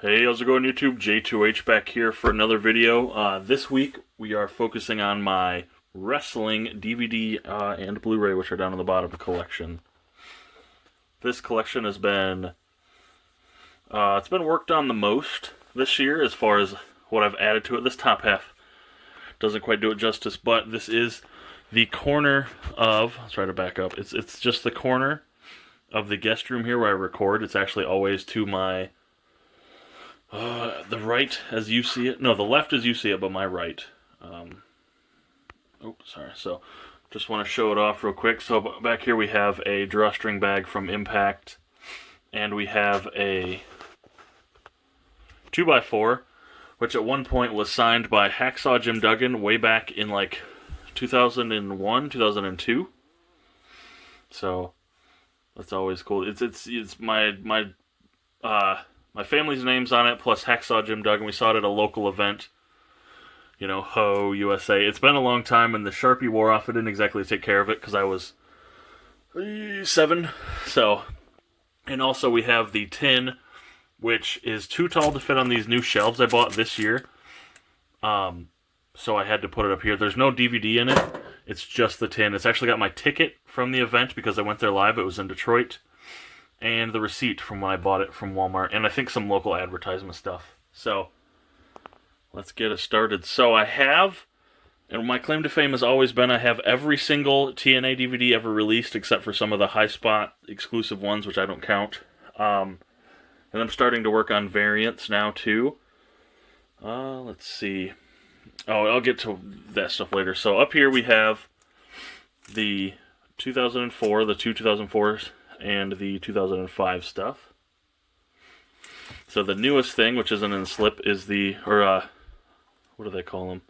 Hey, how's it going, YouTube? JTwoH back here for another video. This week we are focusing on my wrestling DVD and Blu-ray, which are down on the bottom collection. This collection has been it's been worked on the most this year as far as what I've added to it. This top half doesn't quite do it justice, but this is the corner of. Let's try to back up. It's just the corner of the guest room here where I record. It's actually always to my the right as you see it. No, the left as you see it, but my right. Sorry. So, just want to show it off real quick. So, back here we have a drawstring bag from Impact, and we have a 2x4, which at one point was signed by Hacksaw Jim Duggan way back in like 2001, 2002. So, that's always cool. It's my family's name's on it, plus Hacksaw Jim Duggan. We saw it at a local event, you know, Ho, USA. It's been a long time, and the Sharpie wore off. I didn't exactly take care of it because I was 7. So, and also we have the tin, which is too tall to fit on these new shelves I bought this year. So I had to put it up here. There's no DVD in it. It's just the tin. It's actually got my ticket from the event because I went there live. It was in Detroit. And the receipt from when I bought it from Walmart, and I think some local advertisement stuff. So, let's get it started. So I have, and my claim to fame has always been I have every single TNA DVD ever released, except for some of the high spot exclusive ones, which I don't count. And I'm starting to work on variants now, too. Let's see. Oh, I'll get to that stuff later. So up here we have the 2004, the two 2004s, and the 2005 stuff. So the newest thing, which isn't in the slip, is the, what do they call them?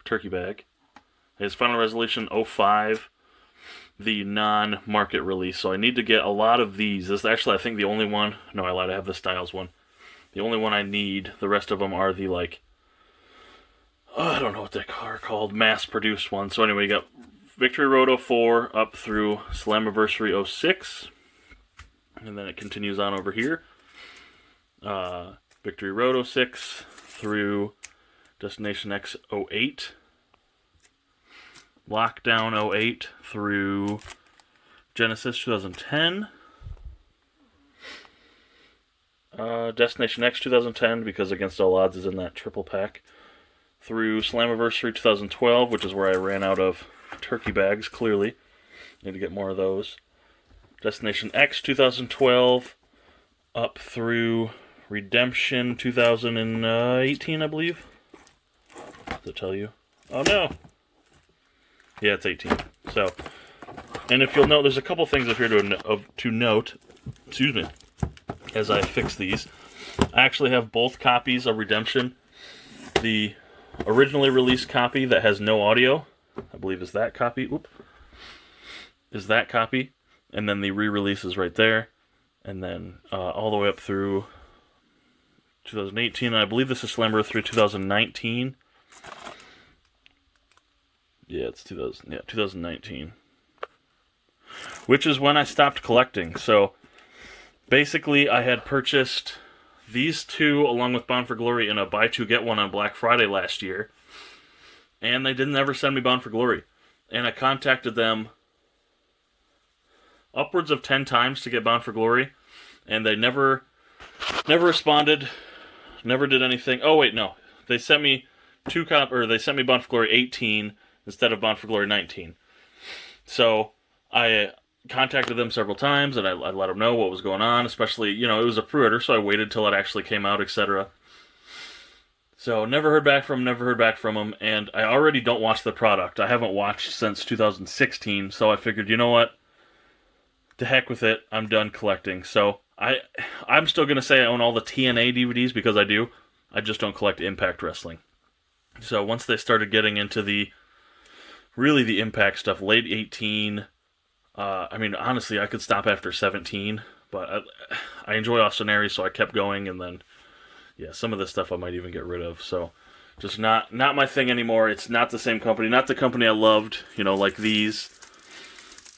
Turkey bag. It's Final Resolution 05, the non-market release. So I need to get a lot of these. This is actually, I think, the only one. No, I lied, I have the Styles one. The only one I need. The rest of them are the, like, I don't know what they are called, mass-produced ones. So anyway, you got Victory Road 04 up through Slammiversary 06. And then it continues on over here. Victory Road 06 through Destination X 08. Lockdown 08 through Genesis 2010. Destination X 2010, because Against All Odds is in that triple pack. Through Slammiversary 2012, which is where I ran out of turkey bags, clearly. Need to get more of those. Destination X 2012 up through Redemption 2018, I believe. Does it tell you? Oh no! Yeah, it's 18. So, and if you'll note, there's a couple things up here to note, excuse me, as I fix these. I actually have both copies of Redemption. The originally released copy that has no audio, I believe is that copy. Is that copy. And then the re-release is right there. And then all the way up through 2018. And I believe this is Slammer through 2019. Yeah, it's 2019. Which is when I stopped collecting. So basically I had purchased these two along with Bound for Glory in a buy two get one on Black Friday last year. And they didn't ever send me Bound for Glory. And I contacted them upwards of 10 times to get Bound for Glory. And they never responded. Never did anything. Oh, wait, no. They sent me they sent me Bound for Glory 18 instead of Bound for Glory 19. So I contacted them several times, and I let them know what was going on, especially, you know, it was a pre-order, so I waited till it actually came out, etc. So, never heard back from them, and I already don't watch the product. I haven't watched since 2016, so I figured, you know what? To heck with it, I'm done collecting. So, I'm still going to say I own all the TNA DVDs, because I do. I just don't collect Impact Wrestling. So, once they started getting into the Impact stuff, late 18, I mean, honestly, I could stop after 17, but I enjoy Austin Aries, so I kept going, and then, yeah, some of this stuff I might even get rid of, so just not my thing anymore. It's not the same company, not the company I loved, you know, like these.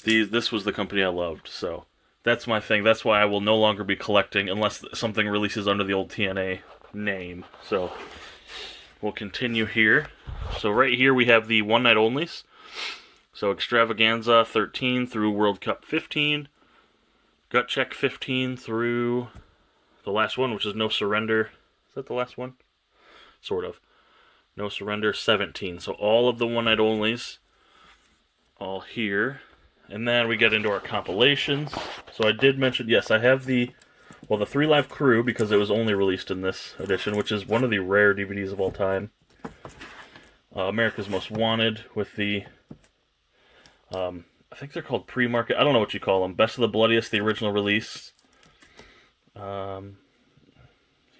This was the company I loved, so That's my thing. That's why I will no longer be collecting unless something releases under the old TNA name. So we'll continue here. So right here we have the one night onlys. So Extravaganza 13 through World Cup 15. Gut Check 15 through the last one, which is No Surrender. Is that the last one? Sort of. No Surrender 17. So all of the one night onlys, all here. And then we get into our compilations. So I did mention, yes, I have the 3 Live Crew, because it was only released in this edition, which is one of the rare DVDs of all time. America's Most Wanted with the, I think they're called pre-market, I don't know what you call them. Best of the Bloodiest, the original release. Human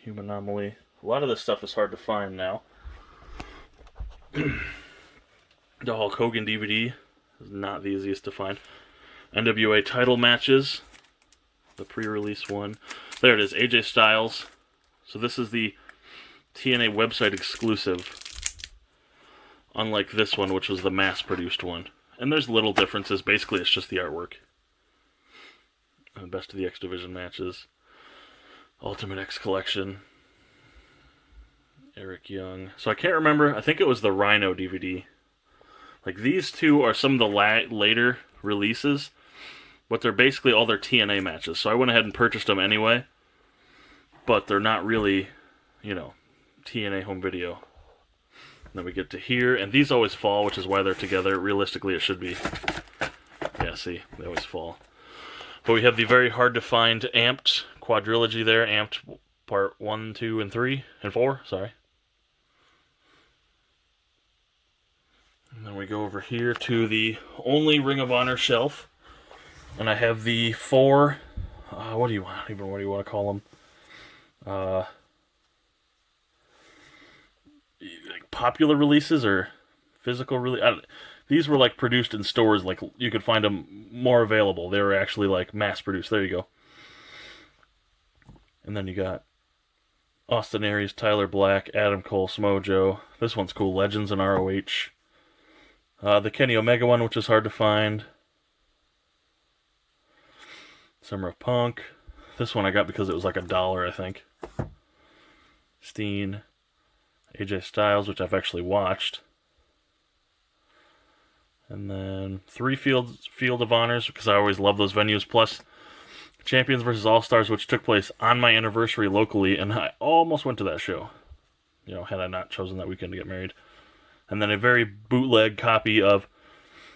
Anomaly. A lot of this stuff is hard to find now. The Hulk Hogan DVD is not the easiest to find. NWA title matches. The pre-release one. There it is, AJ Styles. So this is the TNA website exclusive. Unlike this one, which was the mass-produced one. And there's little differences. Basically, it's just the artwork. And Best of the X Division matches. Ultimate X Collection. Eric Young. So I can't remember. I think it was the Rhino DVD. Like, these two are some of the later releases, but they're basically all their TNA matches. So I went ahead and purchased them anyway, but they're not really, TNA home video. And then we get to here, and these always fall, which is why they're together. Realistically, it should be. Yeah, see, they always fall. But we have the very hard to find Amped quadrilogy there. Amped part 1, 2, and 3, and 4, sorry. And then we go over here to the only Ring of Honor shelf. And I have the 4, what do you want to call them? Like popular releases or physical release. These were like produced in stores, like you could find them more available. They were actually like mass produced. There you go. And then you got Austin Aries, Tyler Black, Adam Cole, Smojo. This one's cool. Legends and ROH. The Kenny Omega one, which is hard to find. Summer of Punk. This one I got because it was like $1, I think. Steen. AJ Styles, which I've actually watched. And then 3 Field of Honors, because I always love those venues. Plus Champions vs. All-Stars, which took place on my anniversary locally, and I almost went to that show. Had I not chosen that weekend to get married. And then a very bootleg copy of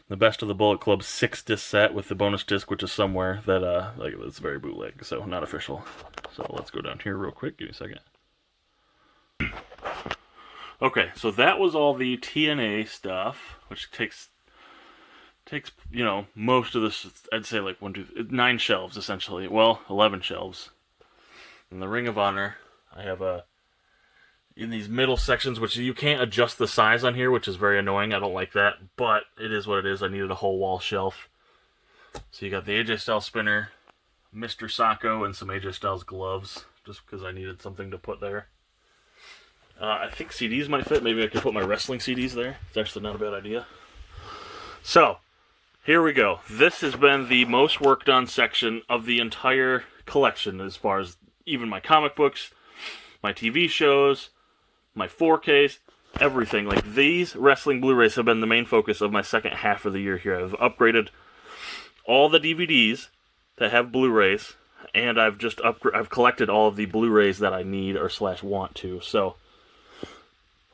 the Best of the Bullet Club 6-disc set with the bonus disc, which is somewhere that, it's very bootleg, so not official. So let's go down here real quick. Give me a second. Okay, so that was all the TNA stuff, which takes most of this, I'd say 9 shelves, essentially. Well, 11 shelves. In the Ring of Honor, I have in these middle sections, which you can't adjust the size on here, which is very annoying. I don't like that, but it is what it is. I needed a whole wall shelf. So you got the AJ Styles spinner, Mr. Sacco, and some AJ Styles gloves, just because I needed something to put there. I think CDs might fit. Maybe I could put my wrestling CDs there. It's actually not a bad idea. So, here we go. This has been the most worked on section of the entire collection, as far as even my comic books, my TV shows, my 4Ks, everything. Like, these wrestling Blu-rays have been the main focus of my second half of the year here. I've upgraded all the DVDs that have Blu-rays, and I've collected all of the Blu-rays that I need or / want to. So,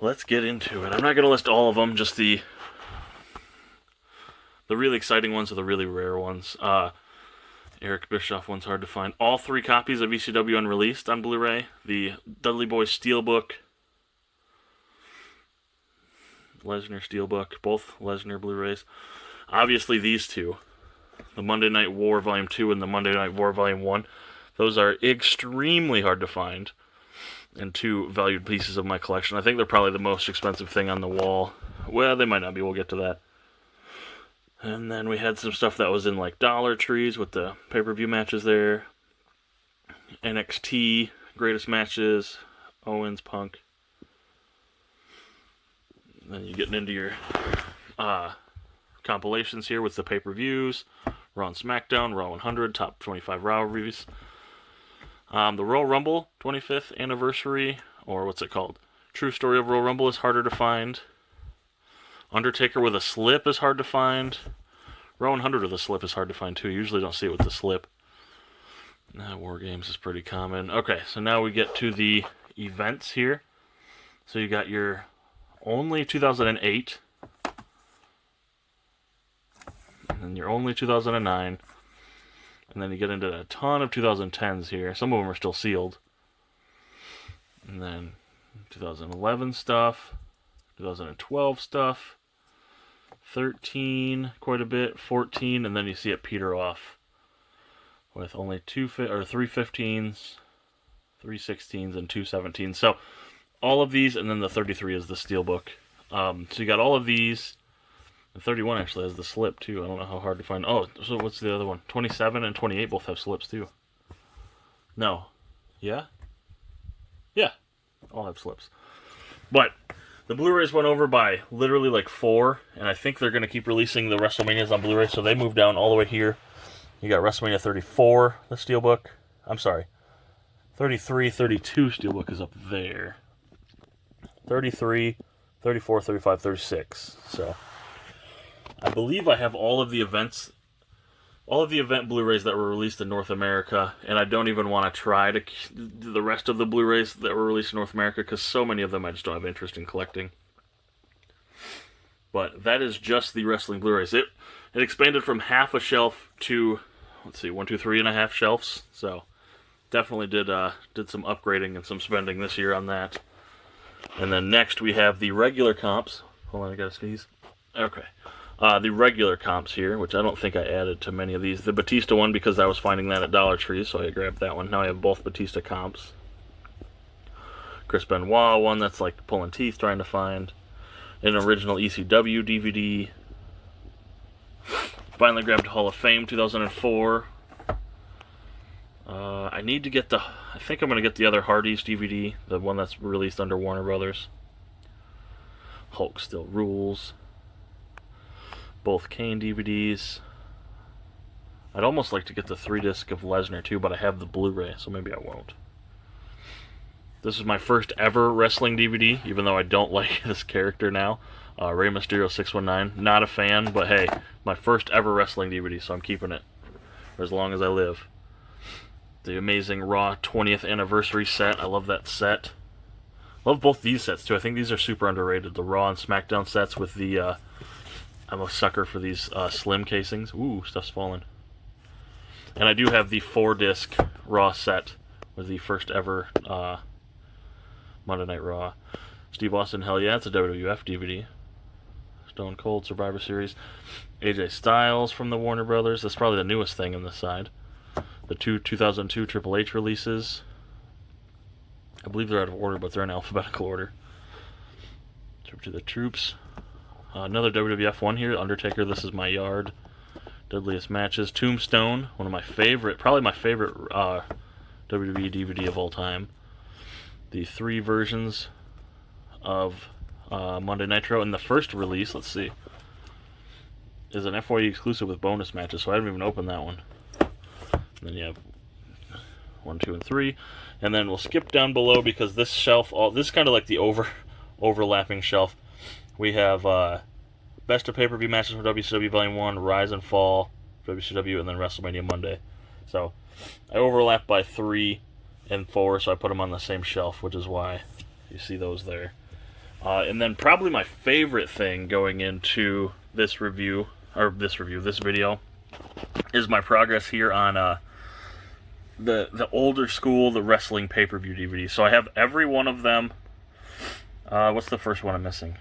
let's get into it. I'm not going to list all of them, just the really exciting ones or the really rare ones. Eric Bischoff one's hard to find. All 3 copies of ECW unreleased on Blu-ray. The Dudley Boyz Steelbook. Lesnar Steelbook. Both Lesnar Blu-rays. Obviously these two. The Monday Night War Volume 2 and the Monday Night War Volume 1. Those are extremely hard to find. And 2 valued pieces of my collection. I think they're probably the most expensive thing on the wall. Well, they might not be. We'll get to that. And then we had some stuff that was in like Dollar Trees with the pay-per-view matches there. NXT, Greatest Matches, Owens, Punk. And then you're getting into your compilations here with the pay-per-views. Raw and SmackDown, Raw 100, top 25 Raw reviews. The Royal Rumble 25th anniversary, or what's it called? True Story of Royal Rumble is harder to find. Undertaker with a slip is hard to find. Raw 100 with a slip is hard to find too. You usually don't see it with the slip. War Games is pretty common. Okay, so now we get to the events here. So you got your only 2008, and then your only 2009, and then you get into a ton of 2010s here. Some of them are still sealed. And then 2011 stuff, 2012 stuff, 13 quite a bit, 14, and then you see it peter off with only three 15s, three 16s, and two 17s. So all of these, and then the 33 is the steelbook. So you got all of these. And 31 actually has the slip too. I don't know how hard to find. Oh, so what's the other one? 27 and 28 both have slips too. No. Yeah? Yeah. All have slips. But the Blu-rays went over by literally like 4, and I think they're going to keep releasing the WrestleManias on Blu-ray, so they moved down all the way here. You got WrestleMania 34, the steelbook. I'm sorry. 33, 32 steelbook is up there. 33, 34, 35, 36. So I believe I have all of the event Blu-rays that were released in North America, and I don't even want to try to the rest of the Blu-rays that were released in North America, because so many of them I just don't have interest in collecting. But that is just the wrestling Blu-rays. It expanded from half a shelf to, let's see, 1, 2, 3.5 shelves. So definitely did some upgrading and some spending this year on that. And then next we have the regular comps. Hold on, I gotta sneeze. Okay. The regular comps here, which I don't think I added to many of these. The Batista one, because I was finding that at Dollar Tree, so I grabbed that one. Now I have both Batista comps. Chris Benoit one that's like pulling teeth trying to find. An original ECW DVD. Finally grabbed Hall of Fame 2004. I need to get I think I'm going to get the other Hardy's DVD, the one that's released under Warner Brothers. Hulk Still Rules. Both Kane DVDs. I'd almost like to get the 3-disc of Lesnar too, but I have the Blu-ray, so maybe I won't. This is my first ever wrestling DVD, even though I don't like this character now. Rey Mysterio 619. Not a fan, but hey, my first ever wrestling DVD, so I'm keeping it for as long as I live. The amazing Raw 20th anniversary set. I love that set. Love both these sets too. I think these are super underrated. The Raw and SmackDown sets with the I'm a sucker for these slim casings. Ooh, stuff's falling. And I do have the 4-disc Raw set with the first ever Monday Night Raw. Steve Austin, hell yeah, it's a WWF DVD. Stone Cold Survivor Series. AJ Styles from the Warner Brothers. That's probably the newest thing on this side. The 2002 Triple H releases. I believe they're out of order, but they're in alphabetical order. Trip to the Troops. Another WWF one here, Undertaker, This Is My Yard. Deadliest Matches. Tombstone, one of my favorite, probably my favorite WWE DVD of all time. The 3 versions of Monday Nitro. And the first release, let's see, is an FYE exclusive with bonus matches, so I haven't even opened that one. And then you have 1, 2, and 3. And then we'll skip down below because this shelf, this is kind of like the overlapping shelf. We have Best of Pay-Per-View Matches from WCW Volume 1, Rise and Fall, WCW, and then WrestleMania Monday. So I overlap by 3 and 4, so I put them on the same shelf, which is why you see those there. And then probably my favorite thing going into this video, is my progress here on the older school, the wrestling pay-per-view DVD. So I have every one of them. What's the first one I'm missing?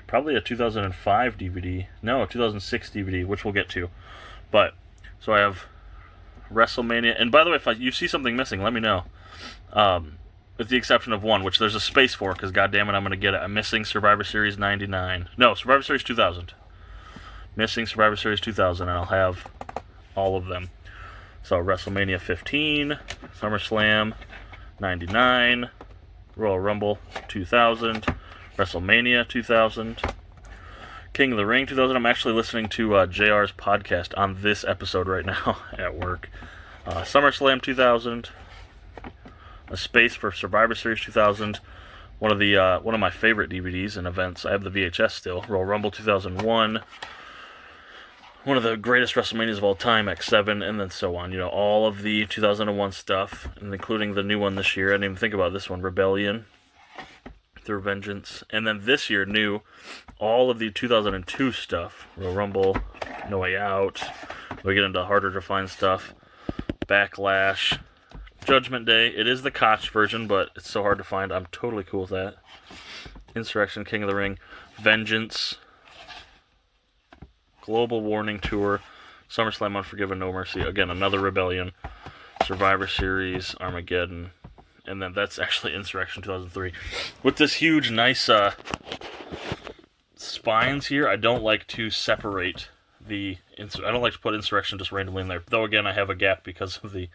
Probably a 2005 DVD. No, a 2006 DVD, which we'll get to. But, so I have WrestleMania. And by the way, if you see something missing, let me know. With the exception of one, which there's a space for, because goddammit, I'm going to get it. I'm missing Survivor Series 99. No, Survivor Series 2000. Missing Survivor Series 2000, and I'll have all of them. So, WrestleMania 15, SummerSlam 99, Royal Rumble 2000, WrestleMania 2000, King of the Ring 2000. I'm actually listening to JR's podcast on this episode right now at work. SummerSlam 2000. A Space for Survivor Series 2000. One of my favorite DVDs and events. I have the VHS still. Royal Rumble 2001. One of the greatest WrestleManias of all time, X7, and then so on. All of the 2001 stuff, and including the new one this year. I didn't even think about this one, Rebellion, Through Vengeance. And then this year, new, all of the 2002 stuff. Royal Rumble, No Way Out. We get into harder to find stuff. Backlash, Judgment Day. It is the Koch version, but it's so hard to find. I'm totally cool with that. Insurrection, King of the Ring, Vengeance, Global Warning Tour, SummerSlam Unforgiven, No Mercy, again, another Rebellion, Survivor Series, Armageddon, and then that's actually Insurrection 2003. With this huge, nice spines here, I don't like to separate I don't like to put Insurrection just randomly in there. Though, again, I have a gap because of the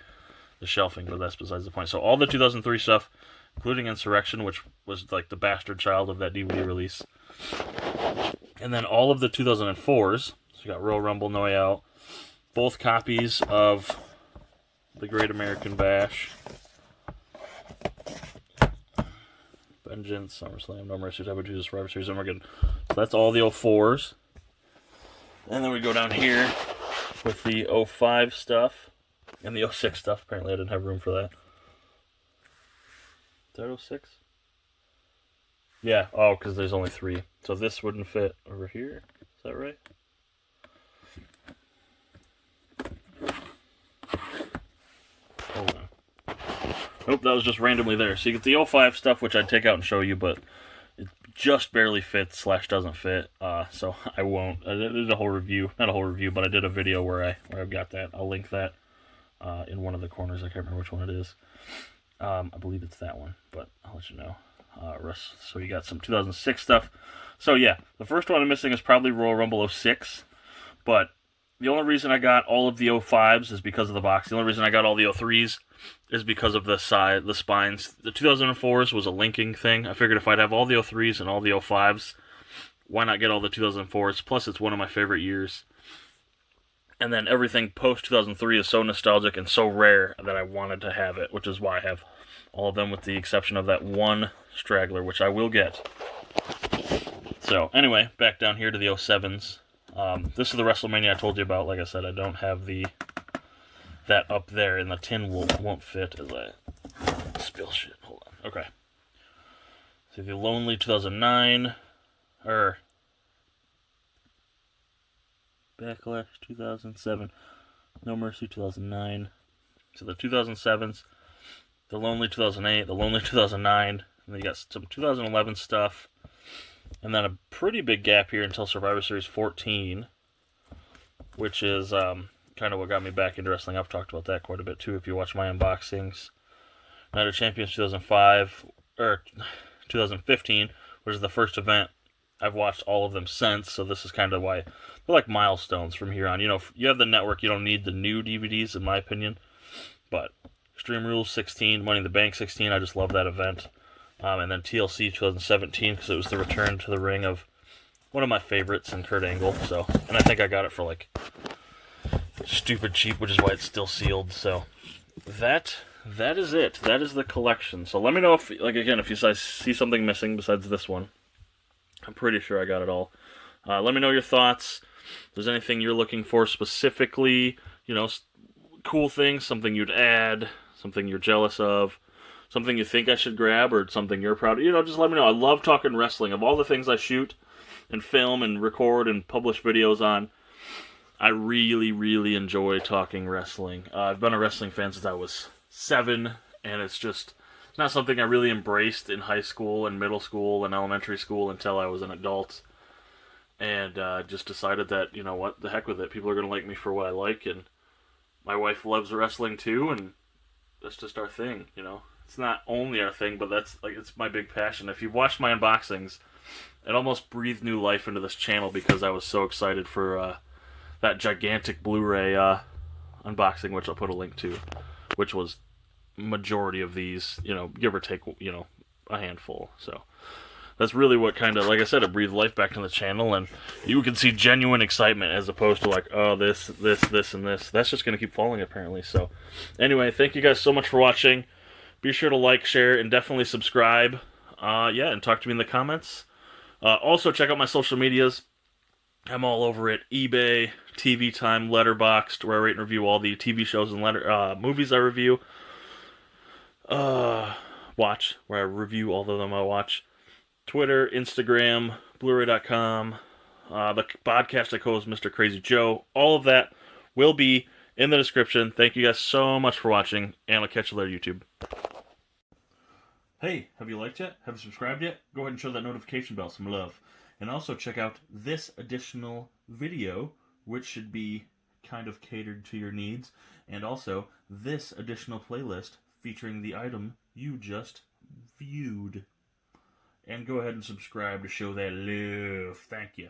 shelving, but that's besides the point. So all the 2003 stuff, including Insurrection, which was like the bastard child of that DVD release. And then all of the 2004s, so you got Royal Rumble, No Way Out, both copies of The Great American Bash, Vengeance, SummerSlam, No Mercy, WWF, Survivor Series, Armageddon. So that's all the 04s. And then we go down here with the 05 stuff and the 06 stuff. Apparently I didn't have room for that. Is that 06? Yeah, because there's only 3. So this wouldn't fit over here. Is that right? Hold on. Nope, that was just randomly there. So you get the 05 stuff, which I'd take out and show you, but it just barely fits / doesn't fit. So I won't. I did a whole review. Not a whole review, but I did a video where I've got that. I'll link that in one of the corners. I can't remember which one it is. I believe it's that one, but I'll let you know. So you got some 2006 stuff. So yeah, the first one I'm missing is probably Royal Rumble 06, but the only reason I got all of the 05s is because of the box. The only reason I got all the 03s is because of the spines. The 2004s was a linking thing. I figured if I'd have all the 03s and all the 05s, why not get all the 2004s? Plus, it's one of my favorite years. And then everything post-2003 is so nostalgic and so rare that I wanted to have it, which is why I have all of them with the exception of that one straggler, which I will get. So, anyway, back down here to the 07s. This is the WrestleMania I told you about. Like I said, I don't have that up there, and the tin won't fit as I spill shit. Hold on. Okay. So the Lonely 2009, Backlash 2007, No Mercy 2009. So the 2007s, the Lonely 2008, the Lonely 2009, and then you got some 2011 stuff, and then a pretty big gap here until Survivor Series 14, which is kind of what got me back into wrestling. I've talked about that quite a bit too if you watch my unboxings. Night of Champions 2015, which is the first event. I've watched all of them since, so this is kind of why they're like milestones from here on. If you have the network, you don't need the new DVDs, in my opinion. But Extreme Rules 16, Money in the Bank 16, I just love that event. And then TLC 2017, because it was the return to the ring of one of my favorites in Kurt Angle. And I think I got it for like stupid cheap, which is why it's still sealed. So that is it. That is the collection. So let me know if you see something missing besides this one. I'm pretty sure I got it all. Let me know your thoughts. If there's anything you're looking for specifically, cool things, something you'd add, something you're jealous of, something you think I should grab, or something you're proud of. Just let me know. I love talking wrestling. Of all the things I shoot and film and record and publish videos on, I really, really enjoy talking wrestling. I've been a wrestling fan since I was 7, and it's not something I really embraced in high school and middle school and elementary school until I was an adult. And just decided that, what, the heck with it. People are going to like me for what I like, and my wife loves wrestling too, and that's just our thing, It's not only our thing, but it's my big passion. If you've watched my unboxings, it almost breathed new life into this channel because I was so excited for that gigantic Blu-ray unboxing, which I'll put a link to, which was majority of these, give or take, a handful. So that's really what kind of, like I said, it breathed life back in the channel, and you can see genuine excitement as opposed to like, oh, this, and this. That's just going to keep falling, apparently. So, anyway, thank you guys so much for watching. Be sure to like, share, and definitely subscribe. Yeah, and talk to me in the comments. Also, check out my social medias. I'm all over it. eBay, TV Time, Letterboxd, where I rate and review all the TV shows and movies I review. Watch, where I review all of them I watch. Twitter, Instagram, Bluray.com. The podcast I co-host, Mr. Crazy Joe. All of that will be in the description. Thank you guys so much for watching, and I'll catch you later, YouTube. Hey, have you liked yet? Have you subscribed yet? Go ahead and show that notification bell some love. And also check out this additional video, which should be kind of catered to your needs. And also this additional playlist featuring the item you just viewed. And go ahead and subscribe to show that love. Thank you.